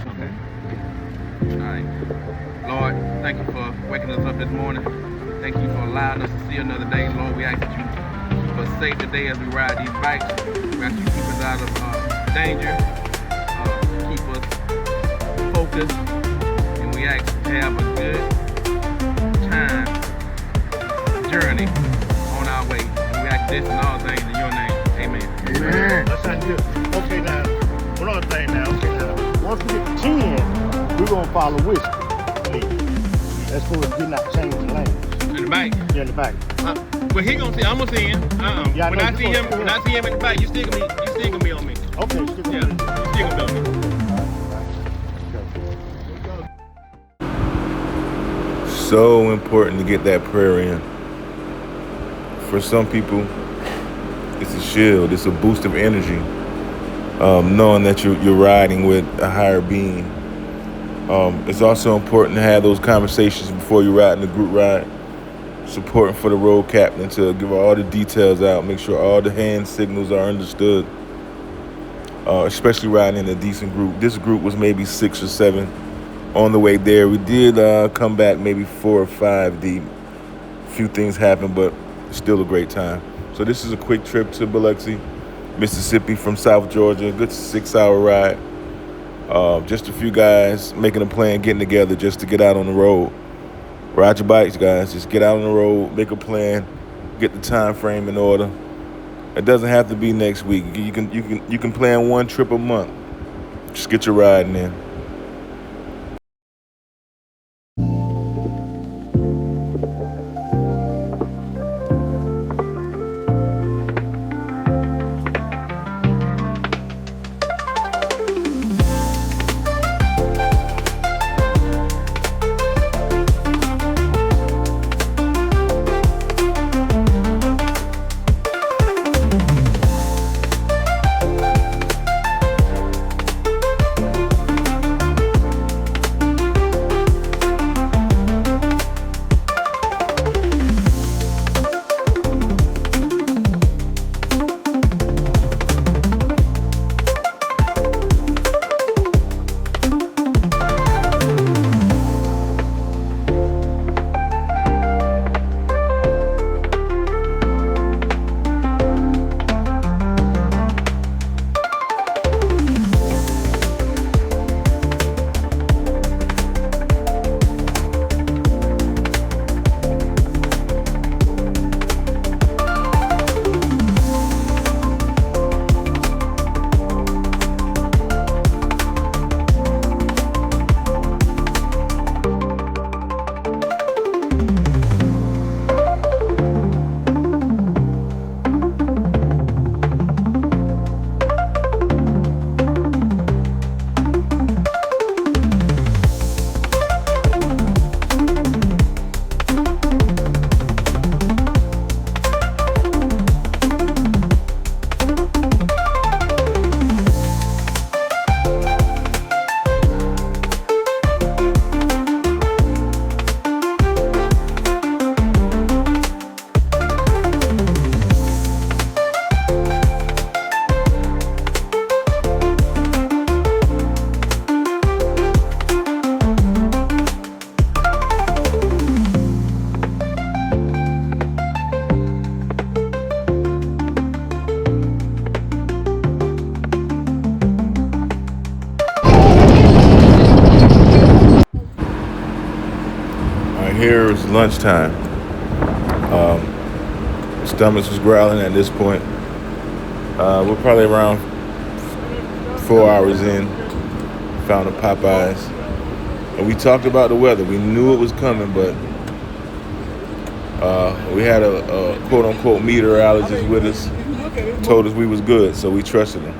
Okay. All right. Lord, thank you for waking us up this morning. Thank you for allowing us to see another day. Lord, we ask that you keep us safe today as we ride these bikes. We ask you to keep us out of danger, keep us focused, and we ask to have a good time journey on our way. And we ask this and all things in your name. Amen. Amen. That sounds good. Okay, now, one other thing now. Okay, now, once we get to 10, we're going to follow whiskey. That's for us getting out changing lanes. In the back? Yeah, in the back. Well, he gonna see. I'm gonna see him. Yeah, when I see him in the back, you still gonna be on me. Okay, still gonna be. You still gonna be on me. So important to get that prayer in. For some people, it's a shield. It's a boost of energy. Knowing that you're riding with a higher being. It's also important to have those conversations before you ride in the group ride. Supporting for the road captain to give all the details out, make sure all the hand signals are understood. Especially riding in a decent group. This group was maybe 6 or 7 on the way there. We did come back maybe 4 or 5 deep. A few things happened, but still a great time. So this is a quick trip to Biloxi, Mississippi from South Georgia. A good 6-hour ride. Just a few guys making a plan, getting together just to get out on the road. Ride your bikes, guys. Just get out on the road, make a plan, get the time frame in order. It doesn't have to be next week. You can plan one trip a month. Just get your riding in. Here is lunchtime. Stomachs was growling at this point. We're probably around 4 hours in. Found a Popeyes. And we talked about the weather. We knew it was coming, but we had a quote-unquote meteorologist with us. Told us we was good, so we trusted him.